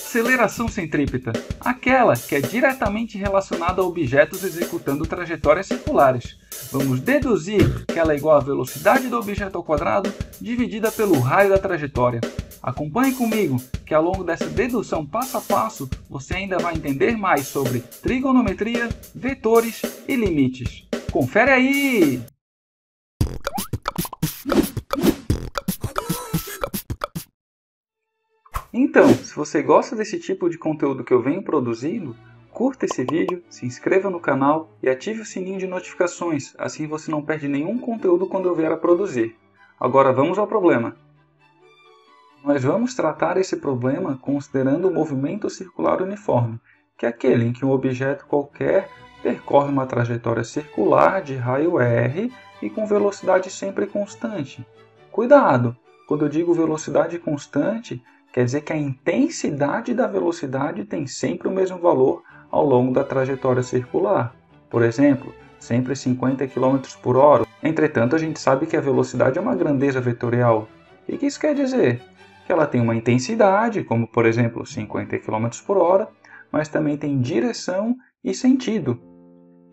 Aceleração centrípeta, aquela que é diretamente relacionada a objetos executando trajetórias circulares. Vamos deduzir que ela é igual à velocidade do objeto ao quadrado dividida pelo raio da trajetória. Acompanhe comigo que ao longo dessa dedução passo a passo você ainda vai entender mais sobre trigonometria, vetores e limites. Confere aí! Então, se você gosta desse tipo de conteúdo que eu venho produzindo, curta esse vídeo, se inscreva no canal e ative o sininho de notificações, assim você não perde nenhum conteúdo quando eu vier a produzir. Agora vamos ao problema. Nós vamos tratar esse problema considerando o movimento circular uniforme, que é aquele em que um objeto qualquer percorre uma trajetória circular de raio r e com velocidade sempre constante. Cuidado! Quando eu digo velocidade constante, quer dizer que a intensidade da velocidade tem sempre o mesmo valor ao longo da trajetória circular. Por exemplo, sempre 50 km por hora. Entretanto, a gente sabe que a velocidade é uma grandeza vetorial. O que isso quer dizer? Que ela tem uma intensidade, como por exemplo 50 km por hora, mas também tem direção e sentido.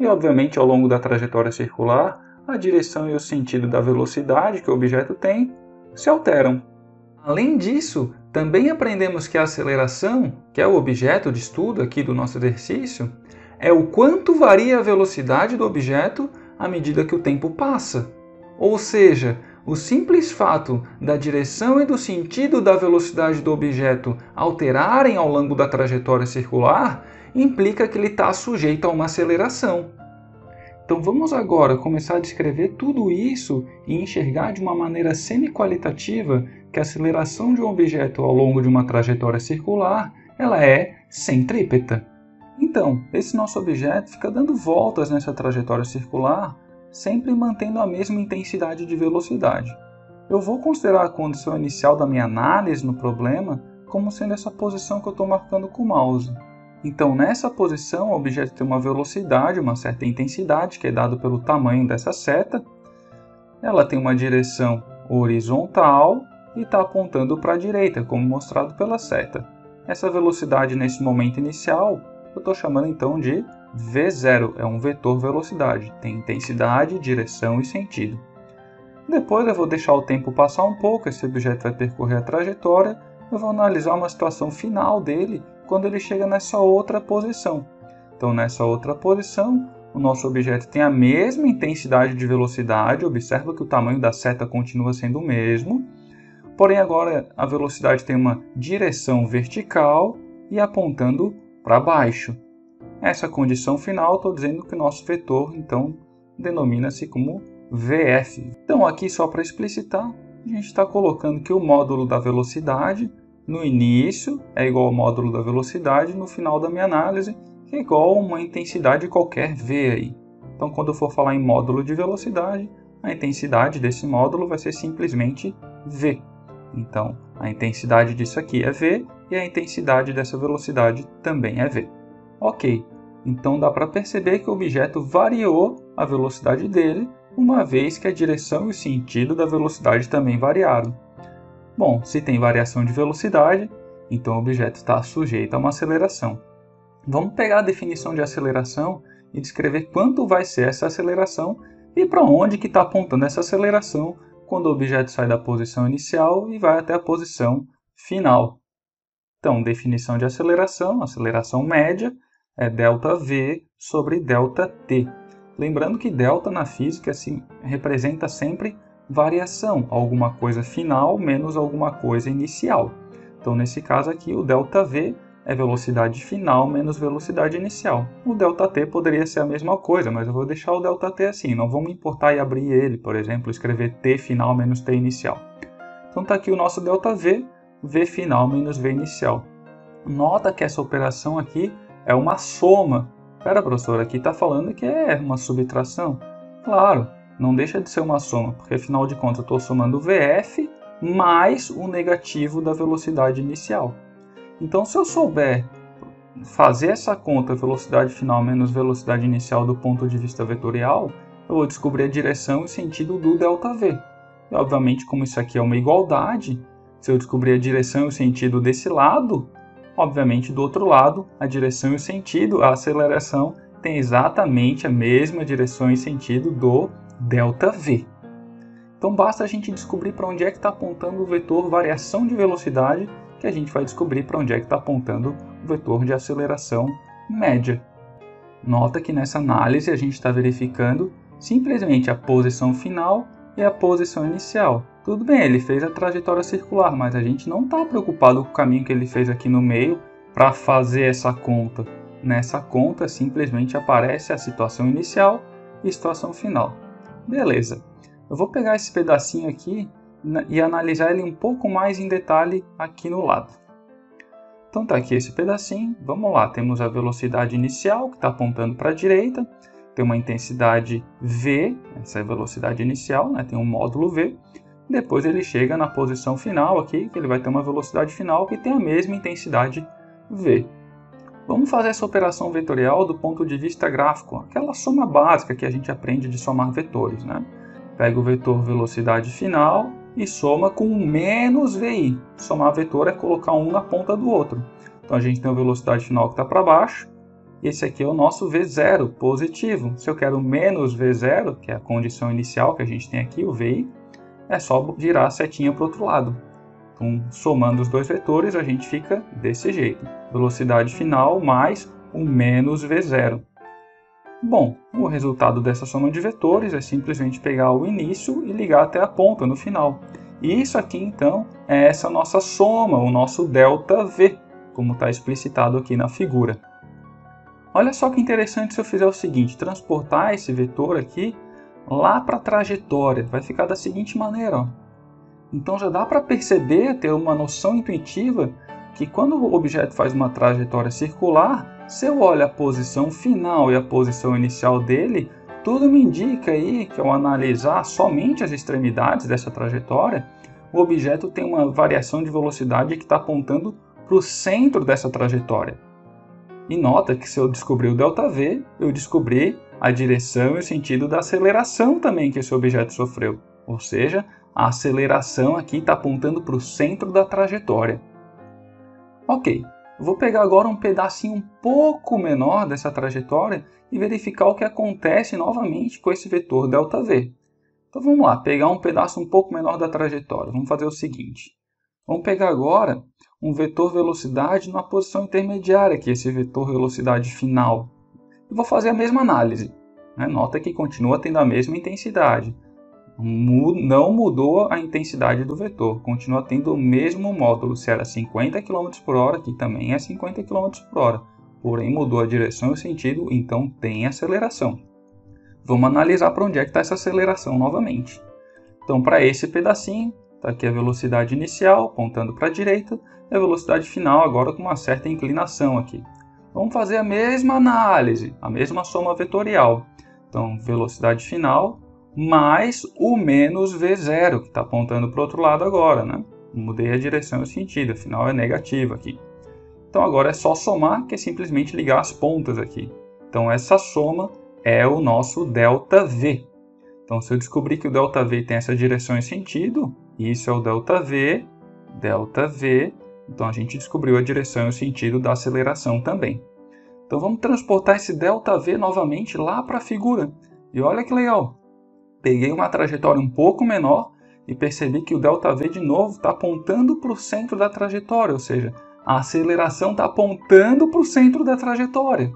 E obviamente ao longo da trajetória circular, a direção e o sentido da velocidade que o objeto tem se alteram. Além disso, também aprendemos que a aceleração, que é o objeto de estudo aqui do nosso exercício, é o quanto varia a velocidade do objeto à medida que o tempo passa. Ou seja, o simples fato da direção e do sentido da velocidade do objeto alterarem ao longo da trajetória circular implica que ele está sujeito a uma aceleração. Então vamos agora começar a descrever tudo isso e enxergar de uma maneira semi-qualitativa que a aceleração de um objeto ao longo de uma trajetória circular ela é centrípeta. Então, esse nosso objeto fica dando voltas nessa trajetória circular, sempre mantendo a mesma intensidade de velocidade. Eu vou considerar a condição inicial da minha análise no problema como sendo essa posição que eu estou marcando com o mouse. Então, nessa posição, o objeto tem uma velocidade, uma certa intensidade, que é dado pelo tamanho dessa seta. Ela tem uma direção horizontal e está apontando para a direita, como mostrado pela seta. Essa velocidade, nesse momento inicial, eu estou chamando então de V0, é um vetor velocidade, tem intensidade, direção e sentido. Depois eu vou deixar o tempo passar um pouco, esse objeto vai percorrer a trajetória, eu vou analisar uma situação final dele quando ele chega nessa outra posição. Então nessa outra posição, o nosso objeto tem a mesma intensidade de velocidade, observa que o tamanho da seta continua sendo o mesmo, porém agora a velocidade tem uma direção vertical e apontando para baixo. Essa condição final, estou dizendo que o nosso vetor, então, denomina-se como VF. Então, aqui só para explicitar, a gente está colocando que o módulo da velocidade, no início, é igual ao módulo da velocidade, no final da minha análise, que é igual a uma intensidade qualquer V aí. Então, quando eu for falar em módulo de velocidade, a intensidade desse módulo vai ser simplesmente V. Então, a intensidade disso aqui é V e a intensidade dessa velocidade também é V. Ok, então dá para perceber que o objeto variou a velocidade dele, uma vez que a direção e o sentido da velocidade também variaram. Bom, se tem variação de velocidade, então o objeto está sujeito a uma aceleração. Vamos pegar a definição de aceleração e descrever quanto vai ser essa aceleração e para onde que está apontando essa aceleração quando o objeto sai da posição inicial e vai até a posição final. Então, definição de aceleração, aceleração média, é ΔV sobre ΔT. Lembrando que delta na física representa sempre variação, alguma coisa final menos alguma coisa inicial. Então, nesse caso aqui, o ΔV é velocidade final menos velocidade inicial. O ΔT poderia ser a mesma coisa, mas eu vou deixar o ΔT assim, não vamos importar e abrir ele, por exemplo, escrever T final menos T inicial. Então está aqui o nosso ΔV, V final menos V inicial. Nota que essa operação aqui é uma soma. Espera, professor, aqui está falando que é uma subtração. Claro, não deixa de ser uma soma, porque afinal de contas eu estou somando o VF mais o negativo da velocidade inicial. Então, se eu souber fazer essa conta velocidade final menos velocidade inicial do ponto de vista vetorial, eu vou descobrir a direção e sentido do ΔV. E, obviamente, como isso aqui é uma igualdade, se eu descobrir a direção e o sentido desse lado, Obviamente, do outro lado, a direção e o sentido, a aceleração, tem exatamente a mesma direção e sentido do ΔV. Então basta a gente descobrir para onde é que está apontando o vetor variação de velocidade, que a gente vai descobrir para onde é que está apontando o vetor de aceleração média. Nota que nessa análise a gente está verificando simplesmente a posição final e a posição inicial. Tudo bem, ele fez a trajetória circular, mas a gente não está preocupado com o caminho que ele fez aqui no meio para fazer essa conta. Nessa conta simplesmente aparece a situação inicial e situação final. Beleza, eu vou pegar esse pedacinho aqui e analisar ele um pouco mais em detalhe aqui no lado. Então tá aqui esse pedacinho, vamos lá, temos a velocidade inicial que está apontando para a direita, tem uma intensidade V, essa é a velocidade inicial, né? Tem um módulo V, depois ele chega na posição final aqui, que ele vai ter uma velocidade final que tem a mesma intensidade V. Vamos fazer essa operação vetorial do ponto de vista gráfico, aquela soma básica que a gente aprende de somar vetores, né? Pega o vetor velocidade final e soma com menos VI. Somar vetor é colocar um na ponta do outro. Então a gente tem a velocidade final que está para baixo. Esse aqui é o nosso V0 positivo. Se eu quero menos V0, que é a condição inicial que a gente tem aqui, o VI, é só virar a setinha para o outro lado. Então, somando os dois vetores, a gente fica desse jeito. Velocidade final mais o menos V0. Bom, o resultado dessa soma de vetores é simplesmente pegar o início e ligar até a ponta no final. E isso aqui, então, é essa nossa soma, o nosso ΔV, como está explicitado aqui na figura. Olha só que interessante se eu fizer o seguinte, transportar esse vetor aqui lá para a trajetória. Vai ficar da seguinte maneira, ó. Então já dá para perceber, ter uma noção intuitiva, que quando o objeto faz uma trajetória circular, se eu olho a posição final e a posição inicial dele, tudo me indica aí que ao analisar somente as extremidades dessa trajetória, o objeto tem uma variação de velocidade que está apontando para o centro dessa trajetória. E nota que se eu descobrir o ΔV, eu descobri a direção e o sentido da aceleração também que esse objeto sofreu. Ou seja, a aceleração aqui está apontando para o centro da trajetória. Ok, eu vou pegar agora um pedacinho um pouco menor dessa trajetória e verificar o que acontece novamente com esse vetor ΔV. Então vamos lá, pegar um pedaço um pouco menor da trajetória. Vamos fazer o seguinte. Vamos pegar agora um vetor velocidade numa posição intermediária, que é esse vetor velocidade final. E vou fazer a mesma análise. Nota que continua tendo a mesma intensidade. Não mudou a intensidade do vetor, continua tendo o mesmo módulo, se era 50 km por hora, aqui também é 50 km por hora, porém mudou a direção e o sentido, então tem aceleração. Vamos analisar para onde é que está essa aceleração novamente. Então para esse pedacinho, está aqui a velocidade inicial, apontando para a direita, e a velocidade final agora com uma certa inclinação aqui. Vamos fazer a mesma análise, a mesma soma vetorial. Então velocidade final mais o menos V0, que está apontando para o outro lado agora, né? Mudei a direção e o sentido, afinal é negativo aqui. Então agora é só somar, que é simplesmente ligar as pontas aqui. Então essa soma é o nosso ΔV. Então se eu descobrir que o ΔV tem essa direção e sentido, isso é o ΔV, então a gente descobriu a direção e o sentido da aceleração também. Então vamos transportar esse ΔV novamente lá para a figura. E olha que legal! Peguei uma trajetória um pouco menor e percebi que o ΔV de novo está apontando para o centro da trajetória, ou seja, a aceleração está apontando para o centro da trajetória.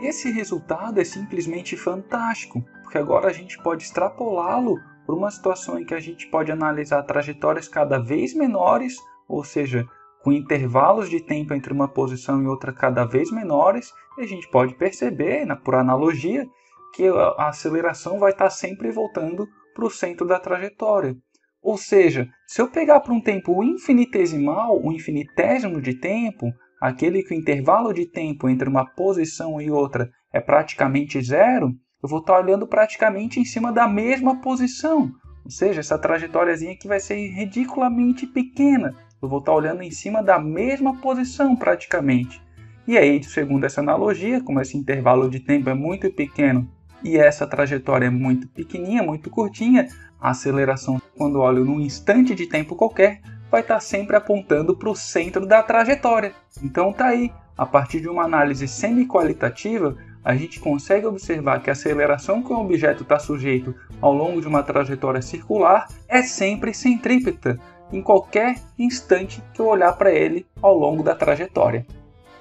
Esse resultado é simplesmente fantástico, porque agora a gente pode extrapolá-lo para uma situação em que a gente pode analisar trajetórias cada vez menores, ou seja, com intervalos de tempo entre uma posição e outra cada vez menores, e a gente pode perceber, por analogia, que a aceleração vai estar sempre voltando para o centro da trajetória. Ou seja, se eu pegar para um tempo infinitesimal, um infinitésimo de tempo, aquele que o intervalo de tempo entre uma posição e outra é praticamente zero, eu vou estar olhando praticamente em cima da mesma posição. Ou seja, essa trajetóriazinha aqui vai ser ridiculamente pequena. Eu vou estar olhando em cima da mesma posição praticamente. E aí, segundo essa analogia, como esse intervalo de tempo é muito pequeno e essa trajetória é muito pequenininha, muito curtinha, a aceleração, quando eu olho num instante de tempo qualquer, vai estar sempre apontando para o centro da trajetória. Então tá aí, a partir de uma análise semi-qualitativa, a gente consegue observar que a aceleração que o objeto está sujeito ao longo de uma trajetória circular é sempre centrípeta, em qualquer instante que eu olhar para ele ao longo da trajetória.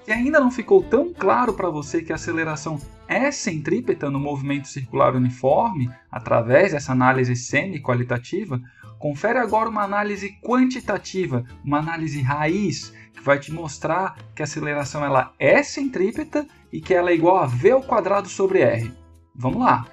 Se ainda não ficou tão claro para você que a aceleração é centrípeta no movimento circular uniforme, através dessa análise semi-qualitativa, confere agora uma análise quantitativa, uma análise raiz, que vai te mostrar que a aceleração ela é centrípeta e que ela é igual a v² sobre r. Vamos lá!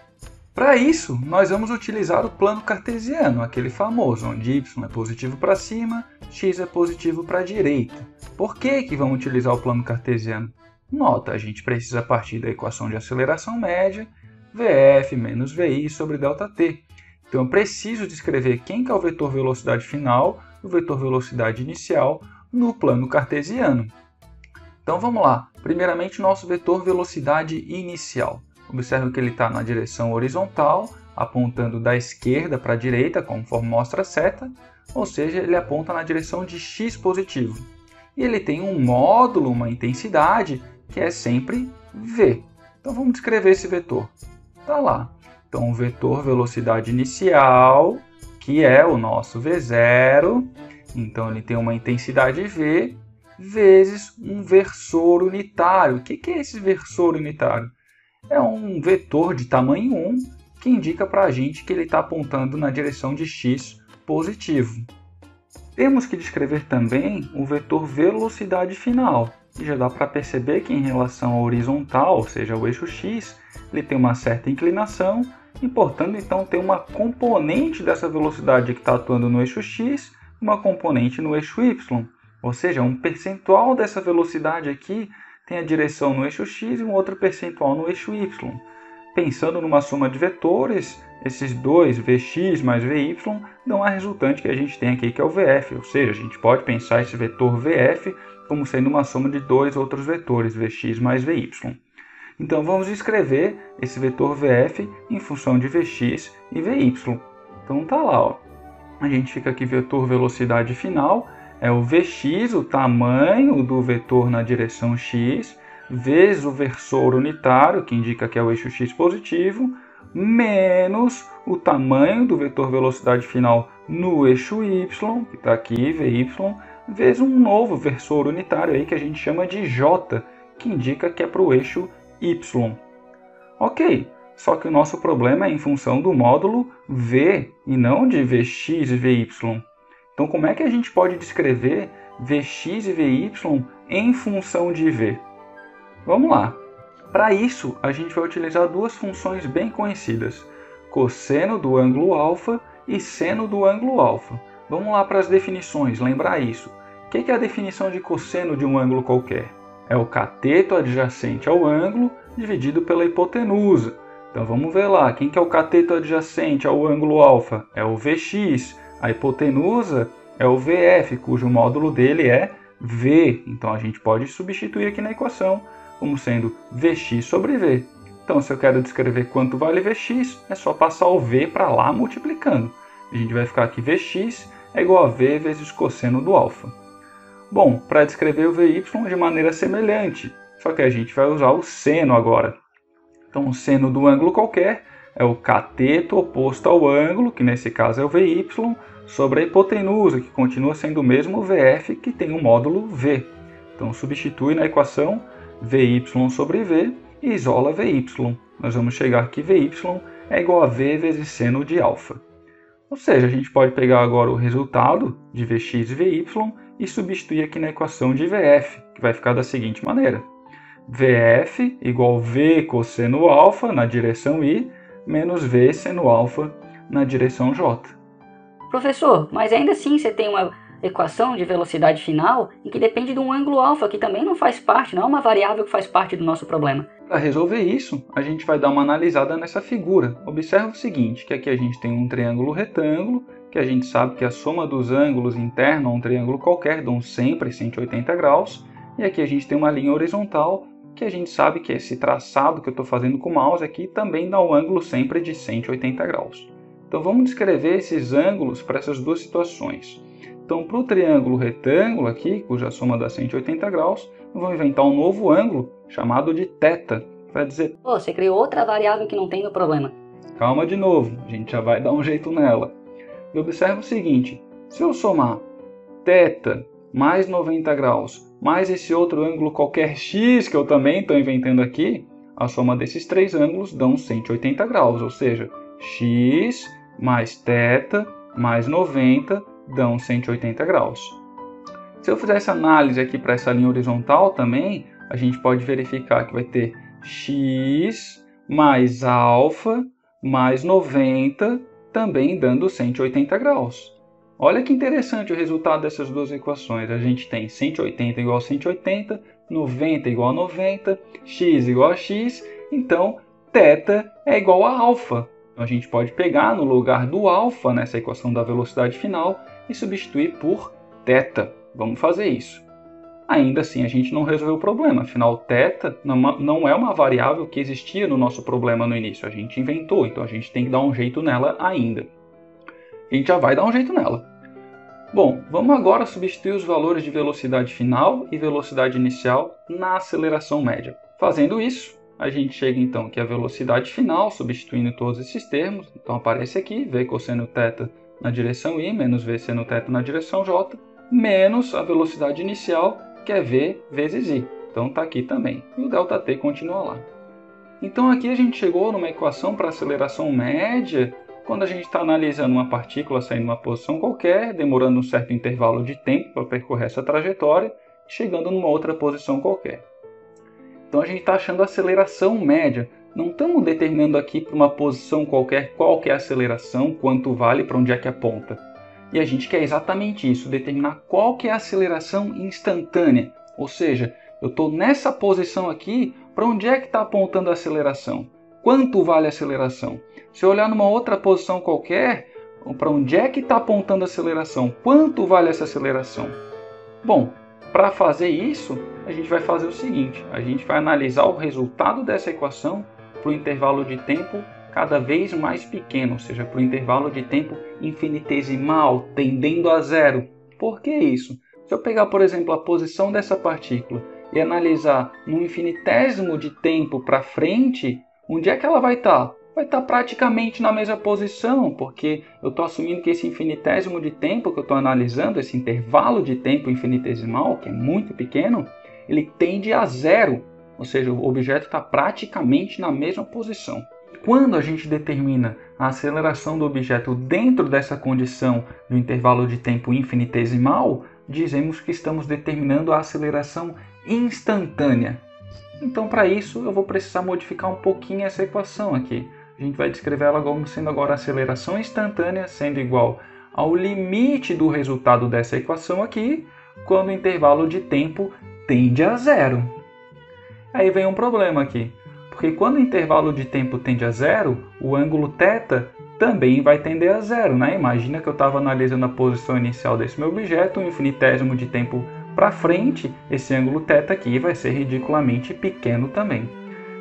Para isso, nós vamos utilizar o plano cartesiano, aquele famoso, onde y é positivo para cima, x é positivo para a direita. Por que vamos utilizar o plano cartesiano? Nota, a gente precisa partir da equação de aceleração média, Vf menos Vi sobre ΔT. Então eu preciso descrever quem que é o vetor velocidade final e o vetor velocidade inicial no plano cartesiano. Então vamos lá. Primeiramente, nosso vetor velocidade inicial. Observe que ele está na direção horizontal, apontando da esquerda para a direita, conforme mostra a seta, ou seja, ele aponta na direção de x positivo. E ele tem um módulo, uma intensidade, que é sempre v. Então vamos descrever esse vetor. Está lá. Então o vetor velocidade inicial, que é o nosso v0, então ele tem uma intensidade v, vezes um versor unitário. O que é esse versor unitário? É um vetor de tamanho 1 que indica para a gente que ele está apontando na direção de x positivo. Temos que descrever também o vetor velocidade final. E já dá para perceber que em relação à horizontal, ou seja, o eixo x, ele tem uma certa inclinação e, portanto, então tem uma componente dessa velocidade que está atuando no eixo x, uma componente no eixo y. Ou seja, um percentual dessa velocidade aqui tem a direção no eixo x e um outro percentual no eixo y. Pensando numa soma de vetores, esses dois, Vx mais Vy, dão a resultante que a gente tem aqui, que é o Vf. Ou seja, a gente pode pensar esse vetor Vf como sendo uma soma de dois outros vetores, Vx mais Vy. Então vamos escrever esse vetor Vf em função de Vx e Vy. Então tá lá, ó. A gente fica aqui vetor velocidade final, é o Vx, o tamanho do vetor na direção x, vezes o versor unitário, que indica que é o eixo x positivo, menos o tamanho do vetor velocidade final no eixo y, que está aqui, Vy, vezes um novo versor unitário aí que a gente chama de j, que indica que é para o eixo y. Ok, só que o nosso problema é em função do módulo v e não de Vx e Vy. Então como é que a gente pode descrever Vx e Vy em função de v? Vamos lá. Para isso, a gente vai utilizar duas funções bem conhecidas, cosseno do ângulo alfa e seno do ângulo alfa. Vamos lá para as definições, lembrar isso. O que é a definição de cosseno de um ângulo qualquer? É o cateto adjacente ao ângulo dividido pela hipotenusa. Então vamos ver lá, quem que é o cateto adjacente ao ângulo alfa? É o Vx. A hipotenusa é o Vf, cujo módulo dele é v. Então a gente pode substituir aqui na equação como sendo Vx sobre v. Então se eu quero descrever quanto vale Vx, é só passar o v para lá multiplicando. A gente vai ficar aqui Vx é igual a v vezes cosseno do alfa. Bom, para descrever o Vy de maneira semelhante, só que a gente vai usar o seno agora. Então o seno do ângulo qualquer é o cateto oposto ao ângulo, que nesse caso é o Vy, sobre a hipotenusa, que continua sendo o mesmo Vf, que tem o módulo v. Então substitui na equação Vy sobre v e isola Vy. Nós vamos chegar aqui, Vy é igual a v vezes seno de alfa. Ou seja, a gente pode pegar agora o resultado de Vx e Vy e substituir aqui na equação de Vf, que vai ficar da seguinte maneira. Vf igual v cosseno alfa na direção i, menos v seno alfa na direção j. Professor, mas ainda assim você tem uma equação de velocidade final em que depende de um ângulo alfa, que também não faz parte, não é uma variável que faz parte do nosso problema. Para resolver isso, a gente vai dar uma analisada nessa figura. Observe o seguinte, que aqui a gente tem um triângulo retângulo, que a gente sabe que a soma dos ângulos internos a um triângulo qualquer dão sempre 180 graus, e aqui a gente tem uma linha horizontal, que a gente sabe que esse traçado que eu estou fazendo com o mouse aqui também dá um ângulo sempre de 180 graus. Então vamos descrever esses ângulos para essas duas situações. Então, para o triângulo retângulo aqui, cuja soma dá 180 graus, eu vou inventar um novo ângulo chamado de θ. Vai dizer, Pô, você criou outra variável que não tem no problema. calma de novo, a gente já vai dar um jeito nela. E observa o seguinte, se eu somar θ mais 90 graus, mais esse outro ângulo qualquer x que eu também estou inventando aqui, a soma desses três ângulos dão 180 graus, ou seja, x mais θ mais 90 dão 180 graus. Se eu fizer essa análise aqui para essa linha horizontal também, a gente pode verificar que vai ter x mais α mais 90 também dando 180 graus. Olha que interessante o resultado dessas duas equações. A gente tem 180 igual a 180, 90 igual a 90, x igual a x, então θ é igual a α. Então a gente pode pegar no lugar do α nessa equação da velocidade final e substituir por θ. Vamos fazer isso. Ainda assim a gente não resolveu o problema, afinal θ não é uma variável que existia no nosso problema no início, a gente inventou, então a gente tem que dar um jeito nela ainda. A gente já vai dar um jeito nela. Bom, vamos agora substituir os valores de velocidade final e velocidade inicial na aceleração média. Fazendo isso, a gente chega então que a velocidade final, substituindo todos esses termos, então aparece aqui v cosseno θ na direção y menos v seno θ na direção j, menos a velocidade inicial, que é v vezes i. Então está aqui também. E o ΔT continua lá. Então aqui a gente chegou numa equação para aceleração média, quando a gente está analisando uma partícula saindo de uma posição qualquer, demorando um certo intervalo de tempo para percorrer essa trajetória, chegando numa outra posição qualquer. Então a gente está achando a aceleração média. Não estamos determinando aqui para uma posição qualquer qual que é a aceleração, quanto vale, para onde é que aponta. E a gente quer exatamente isso, determinar qual que é a aceleração instantânea. Ou seja, eu estou nessa posição aqui, para onde é que está apontando a aceleração? Quanto vale a aceleração? Se eu olhar numa outra posição qualquer, para onde é que está apontando a aceleração? Quanto vale essa aceleração? Bom, para fazer isso, a gente vai fazer o seguinte, a gente vai analisar o resultado dessa equação para o intervalo de tempo cada vez mais pequeno, ou seja, para o intervalo de tempo infinitesimal, tendendo a zero. Por que isso? Se eu pegar, por exemplo, a posição dessa partícula e analisar num infinitésimo de tempo para frente, onde é que ela vai estar? Vai estar praticamente na mesma posição, porque eu estou assumindo que esse infinitésimo de tempo que eu estou analisando, esse intervalo de tempo infinitesimal, que é muito pequeno, ele tende a zero, ou seja, o objeto está praticamente na mesma posição. Quando a gente determina a aceleração do objeto dentro dessa condição do intervalo de tempo infinitesimal, dizemos que estamos determinando a aceleração instantânea. Então, para isso, eu vou precisar modificar um pouquinho essa equação aqui. A gente vai descrever ela como sendo agora a aceleração instantânea sendo igual ao limite do resultado dessa equação aqui, quando o intervalo de tempo tende a zero. Aí vem um problema aqui, porque quando o intervalo de tempo tende a zero, o ângulo θ também vai tender a zero, né? Imagina que eu estava analisando a posição inicial desse meu objeto, um infinitésimo de tempo para frente, esse ângulo θ aqui vai ser ridiculamente pequeno também.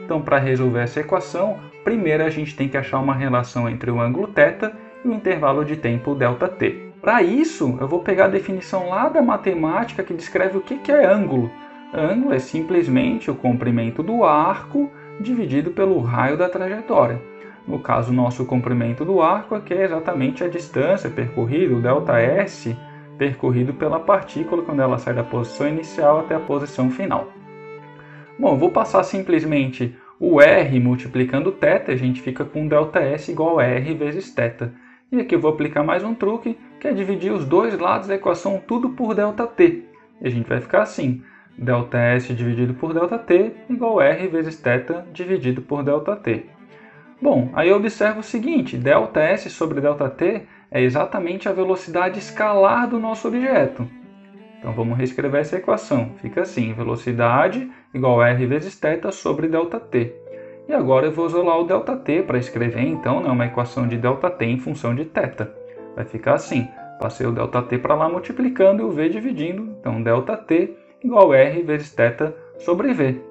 Então, para resolver essa equação, primeiro a gente tem que achar uma relação entre o ângulo θ e o intervalo de tempo ΔT. Para isso, eu vou pegar a definição lá da matemática que descreve o que é ângulo. Ângulo é simplesmente o comprimento do arco dividido pelo raio da trajetória. No caso, o nosso comprimento do arco aqui é exatamente a distância percorrida, o ΔS, percorrido pela partícula quando ela sai da posição inicial até a posição final. Bom, eu vou passar simplesmente o R multiplicando θ, a gente fica com ΔS igual a R vezes θ. E aqui eu vou aplicar mais um truque, que é dividir os dois lados da equação tudo por ΔT. E a gente vai ficar assim, ΔS dividido por ΔT igual a R vezes θ dividido por ΔT. Bom, aí eu observo o seguinte, ΔS sobre ΔT é exatamente a velocidade escalar do nosso objeto. Então vamos reescrever essa equação. Fica assim, velocidade igual a R vezes θ sobre ΔT. E agora eu vou isolar o ΔT para escrever então uma equação de ΔT em função de θ. Vai ficar assim, passei o ΔT para lá multiplicando e o V dividindo, então ΔT igual a R vezes θ sobre V.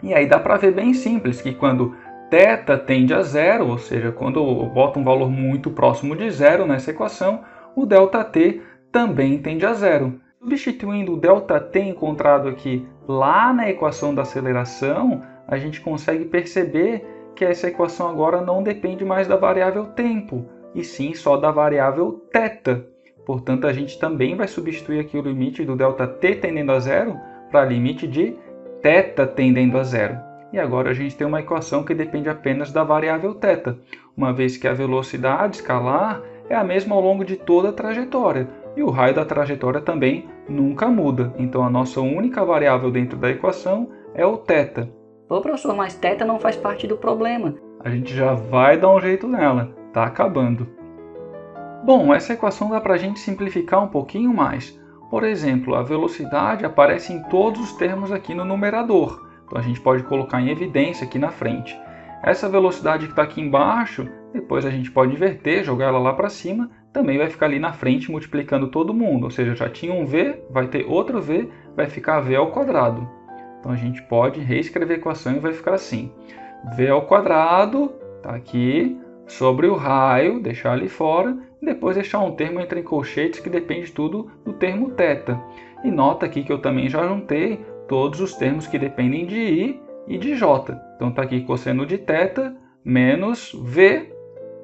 E aí dá para ver bem simples que quando θ tende a zero, ou seja, quando eu boto um valor muito próximo de zero nessa equação, o ΔT também tende a zero. Substituindo o ΔT encontrado aqui lá na equação da aceleração, a gente consegue perceber que essa equação agora não depende mais da variável tempo, e sim só da variável θ. Portanto, a gente também vai substituir aqui o limite do ΔT tendendo a zero para limite de θ tendendo a zero. E agora a gente tem uma equação que depende apenas da variável θ, uma vez que a velocidade escalar é a mesma ao longo de toda a trajetória, e o raio da trajetória também nunca muda. Então a nossa única variável dentro da equação é o θ. Pô, professor, mas θ não faz parte do problema. A gente já vai dar um jeito nela, tá acabando. Bom, essa equação dá para a gente simplificar um pouquinho mais. Por exemplo, a velocidade aparece em todos os termos aqui no numerador. Então a gente pode colocar em evidência aqui na frente. Essa velocidade que está aqui embaixo, depois a gente pode inverter, jogar ela lá para cima, também vai ficar ali na frente multiplicando todo mundo. Ou seja, já tinha um v, vai ter outro v, vai ficar v ao quadrado. Então a gente pode reescrever a equação e vai ficar assim. V ao quadrado, está aqui, sobre o raio, deixar ali fora, e depois deixar um termo entre colchetes que depende tudo do termo θ. E nota aqui que eu também já juntei todos os termos que dependem de I e de J. Então está aqui cosseno de θ menos V,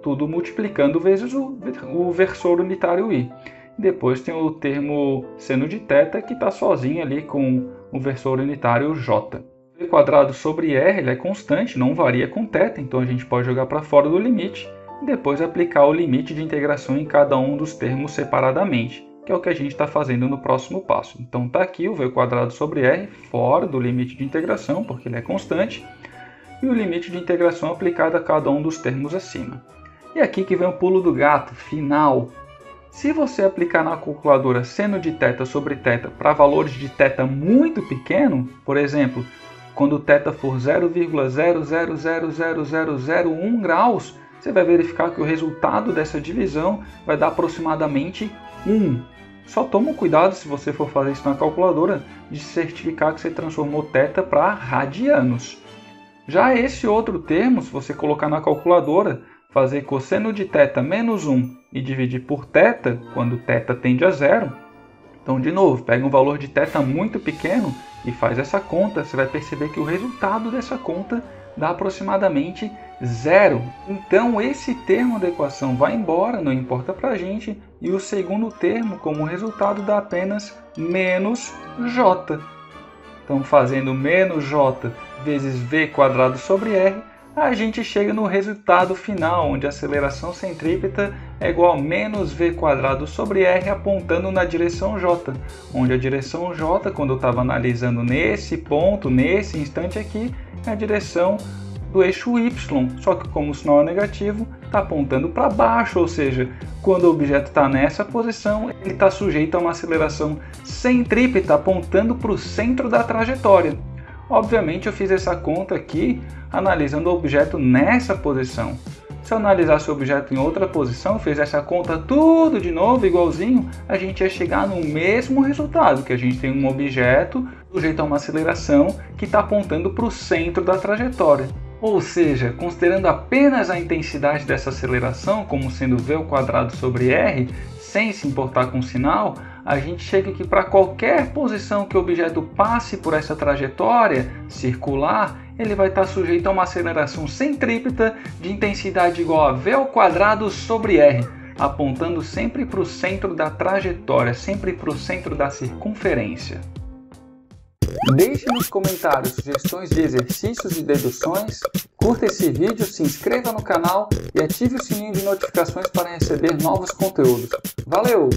tudo multiplicando vezes o versor unitário I. Depois tem o termo seno de θ que está sozinho ali com o versor unitário J. V quadrado sobre R ele é constante, não varia com θ, então a gente pode jogar para fora do limite e depois aplicar o limite de integração em cada um dos termos separadamente, que é o que a gente está fazendo no próximo passo. Então está aqui o v quadrado sobre r fora do limite de integração, porque ele é constante, e o limite de integração aplicado a cada um dos termos acima. E aqui que vem o pulo do gato, final. Se você aplicar na calculadora seno de θ sobre θ para valores de θ muito pequeno, por exemplo, quando θ for 0,000001 graus, você vai verificar que o resultado dessa divisão vai dar aproximadamente 1. Só toma cuidado, se você for fazer isso na calculadora, de certificar que você transformou θ para radianos. Já esse outro termo, se você colocar na calculadora, fazer cosseno de θ menos 1 e dividir por θ, quando θ tende a zero. Então, de novo, pega um valor de θ muito pequeno e faz essa conta. Você vai perceber que o resultado dessa conta dá aproximadamente zero. Então, esse termo da equação vai embora, não importa para a gente. E o segundo termo, como resultado, dá apenas menos j. Então, fazendo menos j vezes v quadrado sobre r, a gente chega no resultado final, onde a aceleração centrípeta é igual a menos v quadrado sobre r apontando na direção j, onde a direção j, quando eu estava analisando nesse ponto, nesse instante aqui, é a direção do eixo y, só que como o sinal é negativo, está apontando para baixo, ou seja, quando o objeto está nessa posição, ele está sujeito a uma aceleração centrípeta apontando para o centro da trajetória. Obviamente eu fiz essa conta aqui analisando o objeto nessa posição. Se eu analisasse o objeto em outra posição, fizesse essa conta tudo de novo, igualzinho, a gente ia chegar no mesmo resultado, que a gente tem um objeto sujeito a uma aceleração que está apontando para o centro da trajetória. Ou seja, considerando apenas a intensidade dessa aceleração, como sendo v ao quadrado sobre r, sem se importar com o sinal, a gente chega que para qualquer posição que o objeto passe por essa trajetória circular, ele vai estar sujeito a uma aceleração centrípeta de intensidade igual a v ao quadrado sobre r, apontando sempre para o centro da trajetória, sempre para o centro da circunferência. Deixe nos comentários sugestões de exercícios e deduções, curta esse vídeo, se inscreva no canal e ative o sininho de notificações para receber novos conteúdos. Valeu!